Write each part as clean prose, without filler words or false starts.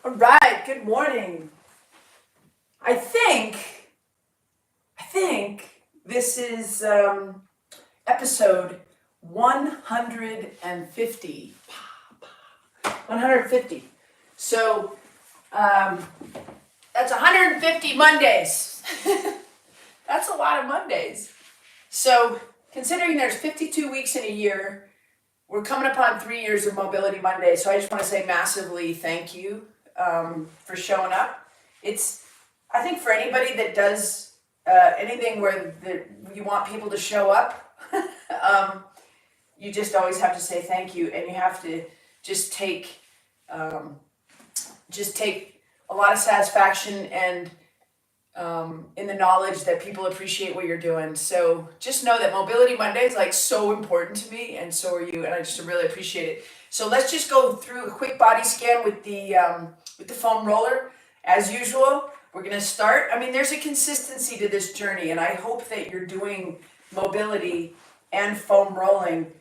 All right, good morning. I think this is episode 150. 150. So that's 150 Mondays. That's a lot of Mondays. So considering there's 52 weeks in a year, we're coming up on 3 years of Mobility Monday. So I just want to say massively thank you for showing up. I think for anybody that does anything where you want people to show up, you just always have to say thank you, and you have to just take a lot of satisfaction and in the knowledge that people appreciate what you're doing. So just know that Mobility Monday is like so important to me, and so are you, and I just really appreciate it. So let's just go through a quick body scan with the foam roller. As usual, we're going to start. I mean, there's a consistency to this journey, and I hope that you're doing mobility and foam rolling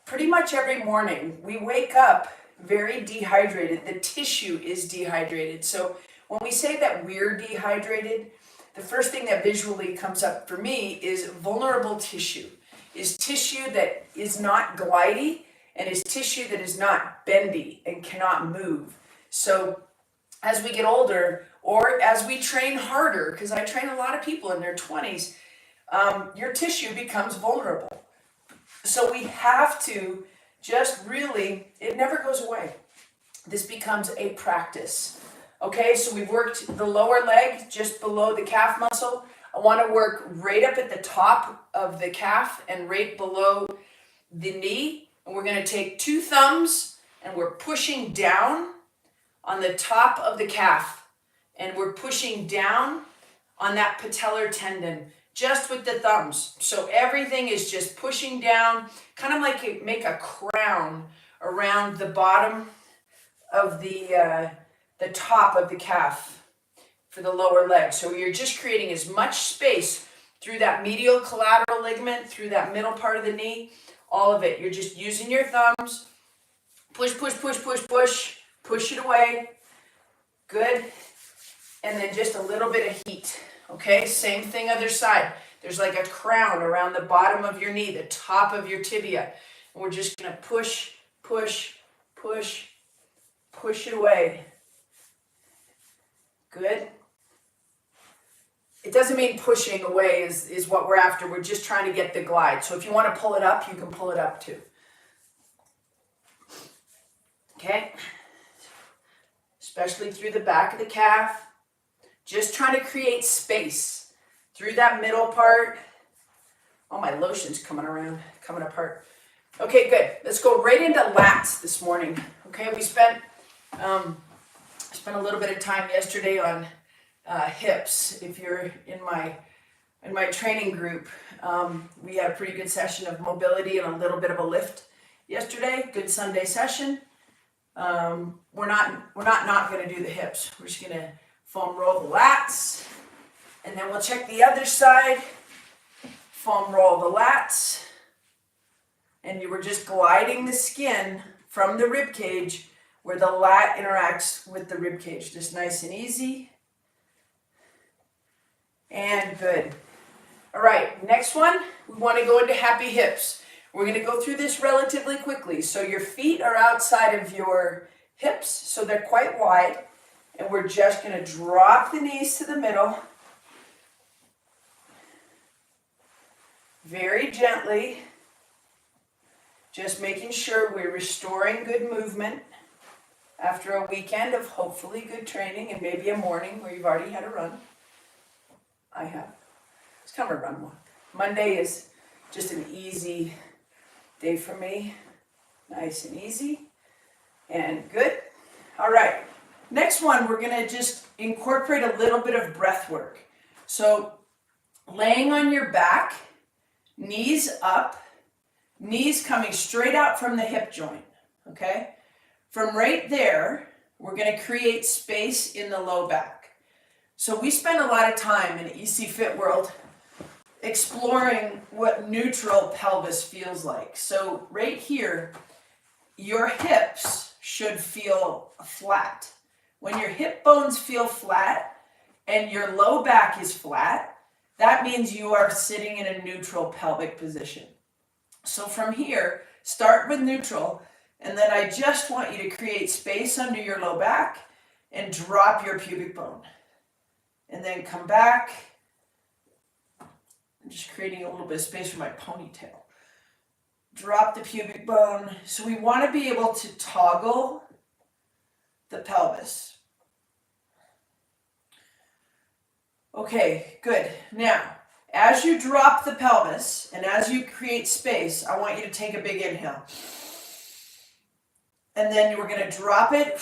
pretty much every morning. We wake up very dehydrated. The tissue is dehydrated. So when we say that we're dehydrated, the first thing that visually comes up for me is vulnerable tissue. Is tissue that is not glidey, and is tissue that is not bendy and cannot move. So as we get older, or as we train harder, because I train a lot of people in their 20s, your tissue becomes vulnerable. So we have to just really, it never goes away. This becomes a practice. Okay, so we've worked the lower leg just below the calf muscle. I want to work right up at the top of the calf and right below the knee. And we're going to take two thumbs and we're pushing down on the top of the calf. And we're pushing down on that patellar tendon just with the thumbs. So everything is just pushing down, kind of like make a crown around the bottom of the top of the calf for the lower leg. So you're just creating as much space through that medial collateral ligament, through that middle part of the knee, all of it. You're just using your thumbs. Push, push, push, push, push. Push it away. Good. And then just a little bit of heat. Okay, same thing other side. There's like a crown around the bottom of your knee, the top of your tibia. And we're just going to push, push, push, push it away. Good. It doesn't mean pushing away is what we're after. We're just trying to get the glide. So if you want to pull it up, you can pull it up too. Okay. Especially through the back of the calf. Just trying to create space through that middle part. Oh, my lotion's coming apart. Okay, good. Let's go right into lats this morning. Okay, we spent a little bit of time yesterday on hips. If you're in my training group, we had a pretty good session of mobility and a little bit of a lift yesterday. Good Sunday session. We're not going to do the hips. We're just going to foam roll the lats, and then we'll check the other side. Foam roll the lats, and you were just gliding the skin from the rib cage where the lat interacts with the rib cage. Just nice and easy. And good. All right, next one, we want to go into happy hips. We're going to go through this relatively quickly. So your feet are outside of your hips, so they're quite wide. And we're just going to drop the knees to the middle. Very gently. Just making sure we're restoring good movement after a weekend of hopefully good training and maybe a morning where you've already had a run. I have. It's kind of a run walk. Monday is just an easy day for me. Nice and easy. And good. All right. Next one, we're going to just incorporate a little bit of breath work. So laying on your back, knees up, knees coming straight out from the hip joint, okay? From right there, we're going to create space in the low back. So we spend a lot of time in ECFIT world exploring what neutral pelvis feels like. So right here, your hips should feel flat. When your hip bones feel flat and your low back is flat, that means you are sitting in a neutral pelvic position. So from here, start with neutral, and then I just want you to create space under your low back and drop your pubic bone. And then come back. I'm just creating a little bit of space for my ponytail. Drop the pubic bone. So we want to be able to toggle the pelvis. Okay, good. Now, as you drop the pelvis and as you create space, I want you to take a big inhale. And then we're going to drop it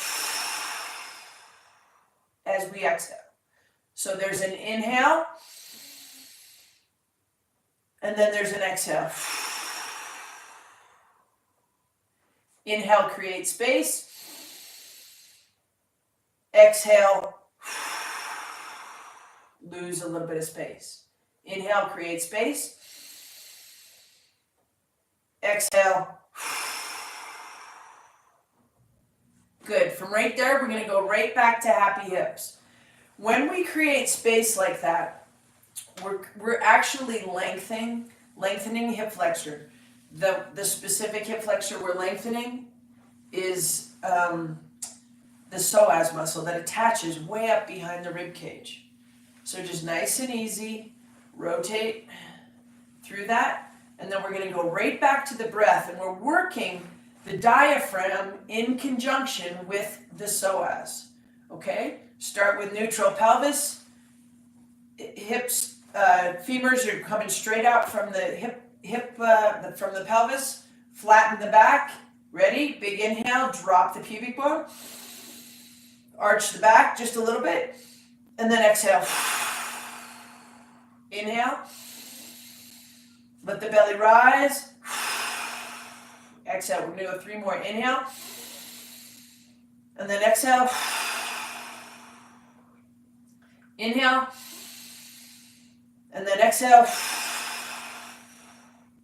as we exhale. So there's an inhale, and then there's an exhale. Inhale, create space. Exhale, lose a little bit of space. Inhale, create space. Exhale. Good. From right there, we're going to go right back to happy hips. When we create space like that, we're actually lengthening hip flexor. The specific hip flexor we're lengthening is the psoas muscle that attaches way up behind the rib cage. So just nice and easy, rotate through that, and then we're going to go right back to the breath, and we're working the diaphragm in conjunction with the psoas. Okay? Start with neutral pelvis. Hips, femurs are coming straight out from the from the pelvis. Flatten the back. Ready? Big inhale. Drop the pubic bone. Arch the back just a little bit. And then exhale. Inhale. Let the belly rise. Exhale. We're going to go 3 more. Inhale. And then exhale. Inhale. And then exhale.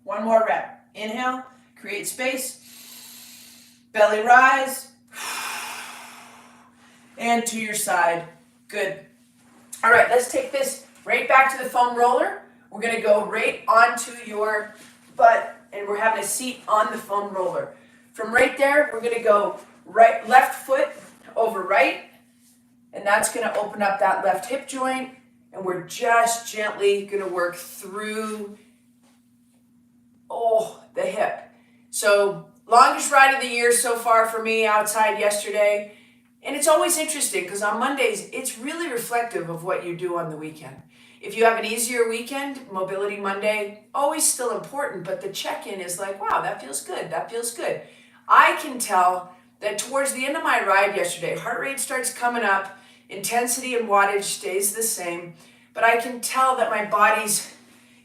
1 more rep. Inhale. Create space. Belly rise. And to your side. Good. All right, let's take this right back to the foam roller. We're going to go right onto your butt, and we're having a seat on the foam roller. From right there, we're going to go left foot over right, and that's going to open up that left hip joint, and we're just gently going to work through the hip. So longest ride of the year so far for me outside yesterday. And it's always interesting because on Mondays, it's really reflective of what you do on the weekend. If you have an easier weekend, Mobility Monday, always still important, but the check-in is like, wow, that feels good, that feels good. I can tell that towards the end of my ride yesterday, heart rate starts coming up, intensity and wattage stays the same, but I can tell that my body's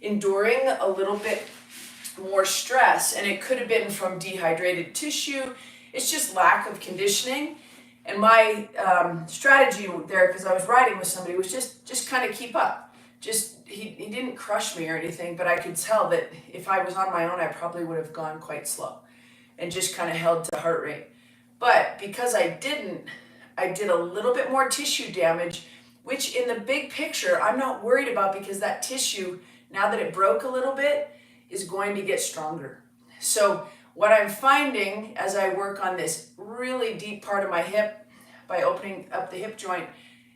enduring a little bit more stress, and it could have been from dehydrated tissue. It's just lack of conditioning. And my strategy there, because I was riding with somebody, was just kind of keep up. He didn't crush me or anything, but I could tell that if I was on my own, I probably would have gone quite slow and just kind of held to heart rate. But because I didn't, I did a little bit more tissue damage, which in the big picture, I'm not worried about because that tissue, now that it broke a little bit, is going to get stronger. So what I'm finding as I work on this really deep part of my hip by opening up the hip joint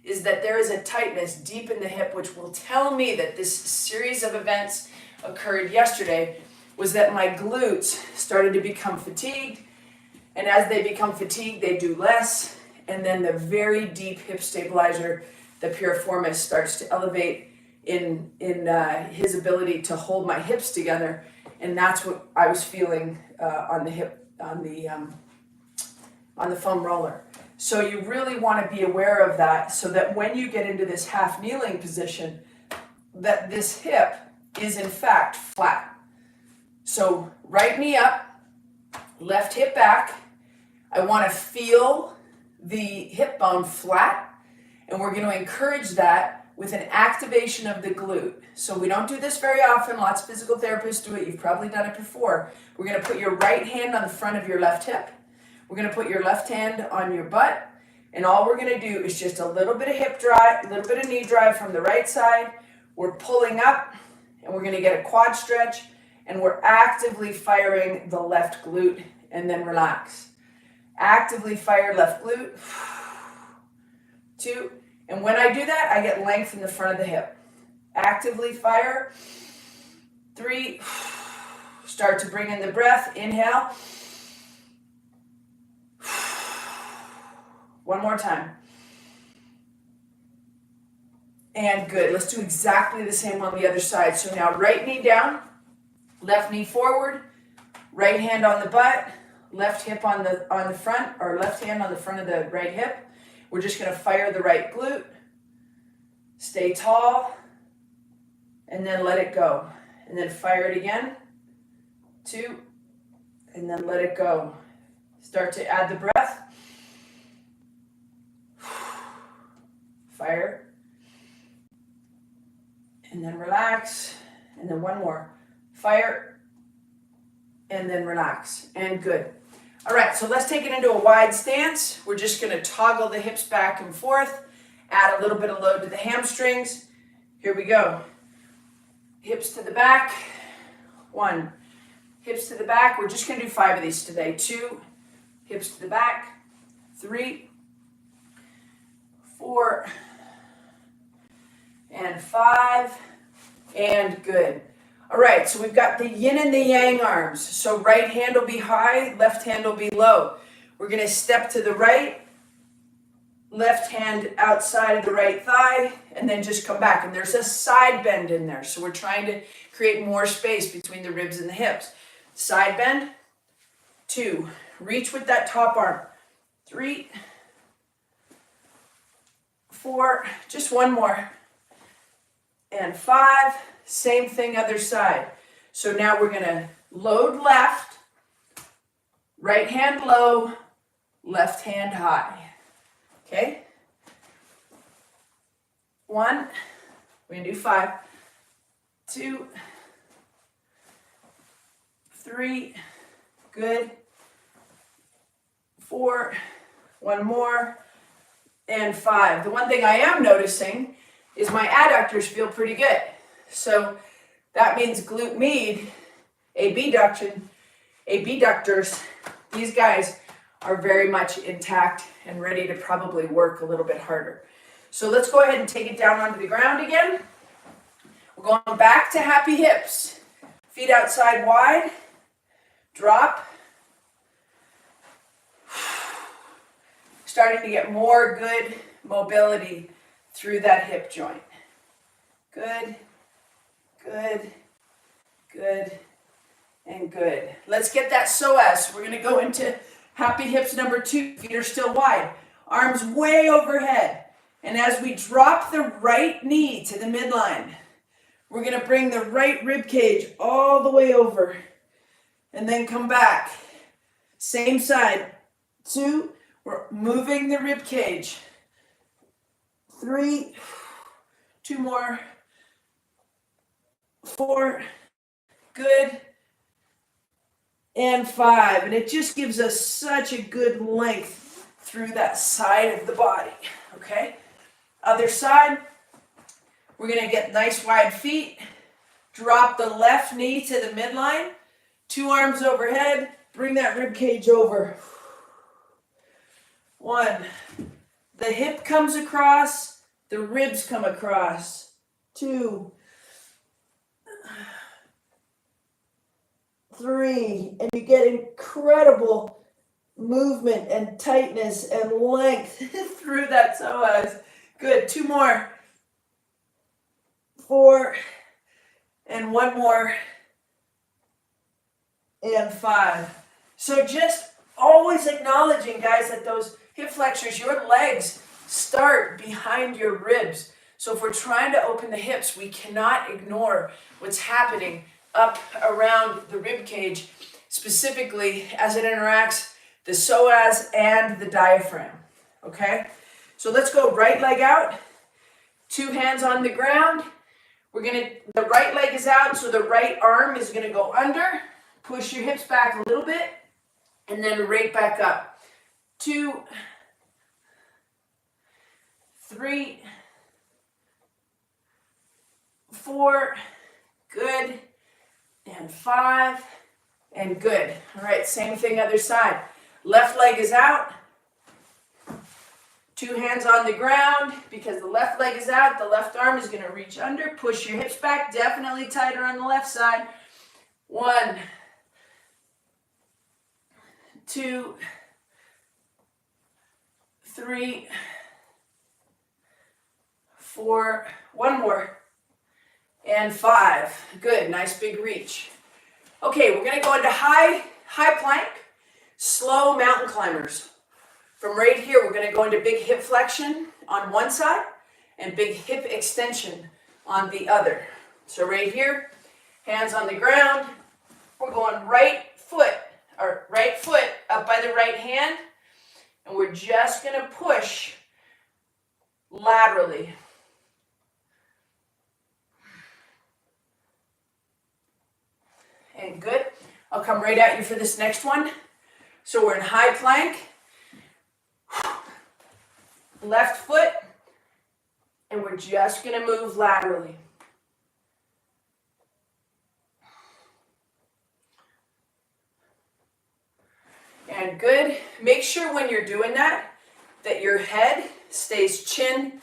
is that there is a tightness deep in the hip, which will tell me that this series of events occurred yesterday, was that my glutes started to become fatigued. And as they become fatigued, they do less. And then the very deep hip stabilizer, the piriformis, starts to elevate in his ability to hold my hips together. And that's what I was feeling on the hip, on the foam roller. So you really want to be aware of that so that when you get into this half kneeling position, that this hip is in fact flat. So right knee up, left hip back. I want to feel the hip bone flat, and we're going to encourage that with an activation of the glute. So we don't do this very often. Lots of physical therapists do it. You've probably done it before. We're going to put your right hand on the front of your left hip. We're going to put your left hand on your butt. And all we're going to do is just a little bit of hip drive, a little bit of knee drive from the right side. We're pulling up and we're going to get a quad stretch, and we're actively firing the left glute, and then relax. Actively fire left glute. 2. And when I do that, I get length in the front of the hip. Actively fire. 3. Start to bring in the breath. Inhale. One more time. And good. Let's do exactly the same on the other side. So now right knee down, left knee forward, right hand on the butt, left hip on the front, or left hand on the front of the right hip. We're just going to fire the right glute. Stay tall, and then let it go. And then fire it again. 2, and then let it go. Start to add the breath. Fire. And then relax. And then one more. Fire. And then relax. And good. All right, so let's take it into a wide stance. We're just going to toggle the hips back and forth. Add a little bit of load to the hamstrings. Here we go. Hips to the back. 1. Hips to the back. We're just going to do 5 of these today. 2. Hips to the back. 3. 4. And 5. And good. All right, so we've got the yin and the yang arms. So right hand will be high, left hand will be low. We're going to step to the right, left hand outside of the right thigh, and then just come back. And there's a side bend in there. So we're trying to create more space between the ribs and the hips. Side bend. 2. Reach with that top arm. 3. 4. Just one more. And 5. Same thing other side. So now we're going to load left, right hand low, left hand high. Okay? 1. We're going to do 5. 2. 3. Good. 4. One more. And 5. The one thing I am noticing is my adductors feel pretty good. So that means glute med, abductors, these guys are very much intact and ready to probably work a little bit harder. So let's go ahead and take it down onto the ground again. We're going back to happy hips. Feet outside wide. Drop. Starting to get more good mobility through that hip joint. Good. Good, good, and good. Let's get that psoas. We're going to go into happy hips number 2. Feet are still wide. Arms way overhead. And as we drop the right knee to the midline, we're going to bring the right rib cage all the way over. And then come back. Same side. 2. We're moving the rib cage. 3. 2 more. 4, good, and 5. And it just gives us such a good length through that side of the body, okay? Other side, we're going to get nice wide feet, drop the left knee to the midline, 2 arms overhead, bring that rib cage over. 1, the hip comes across, the ribs come across. 2, 3, and you get incredible movement and tightness and length through that psoas. Good. 2 more. 4, and 1 more. And 5. So just always acknowledging, guys, that those hip flexors, your legs start behind your ribs. So if we're trying to open the hips, we cannot ignore what's happening up around the rib cage, specifically as it interacts the psoas and the diaphragm. Okay? So let's go right leg out, 2 hands on the ground. The right leg is out, so the right arm is gonna go under. Push your hips back a little bit, and then right back up. 2, 3, 4, good, and 5, and good. All right, same thing other side. Left leg is out. 2 hands on the ground. Because the left leg is out, the left arm is going to reach under. Push your hips back, definitely tighter on the left side. 1, 2, 3, 4, one more, and 5. Good, nice big reach. Okay, we're gonna go into high plank, slow mountain climbers. From right here, we're gonna go into big hip flexion on one side and big hip extension on the other. So right here, hands on the ground, we're going right foot up by the right hand, and we're just gonna push laterally. And good. I'll come right at you for this next one. So we're in high plank. Left foot. And we're just going to move laterally. And good. Make sure when you're doing that your head stays chin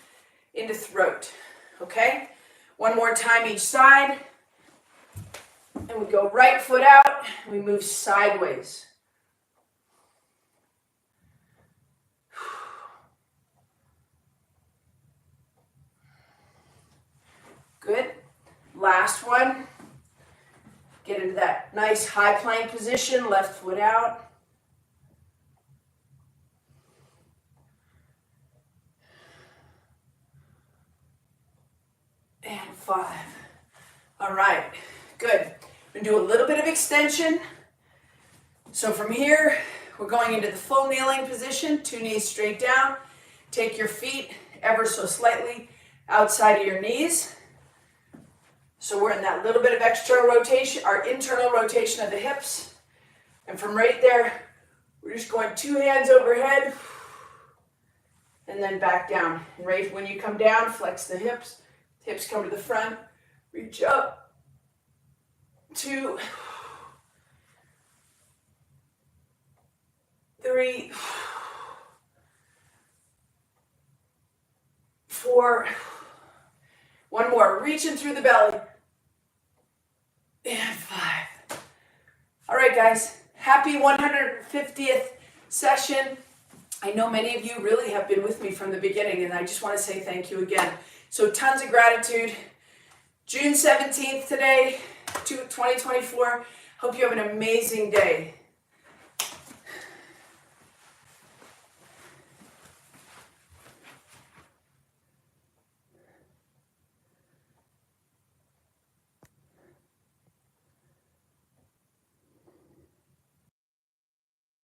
into throat. Okay? One more time each side. And we go right foot out, we move sideways. Good. Last one. Get into that nice high plank position, left foot out. And 5. All right, good. We're going to do a little bit of extension. So from here, we're going into the full kneeling position, 2 knees straight down. Take your feet ever so slightly outside of your knees. So we're in that little bit of external rotation, our internal rotation of the hips. And from right there, we're just going 2 hands overhead and then back down. And right when you come down, flex the hips. Hips come to the front, reach up. 2, 3, 4, one more, reaching through the belly, and 5. All right, guys, happy 150th session. I know many of you really have been with me from the beginning, and I just want to say thank you again. So tons of gratitude. June 17th today, 2024. Hope you have an amazing day.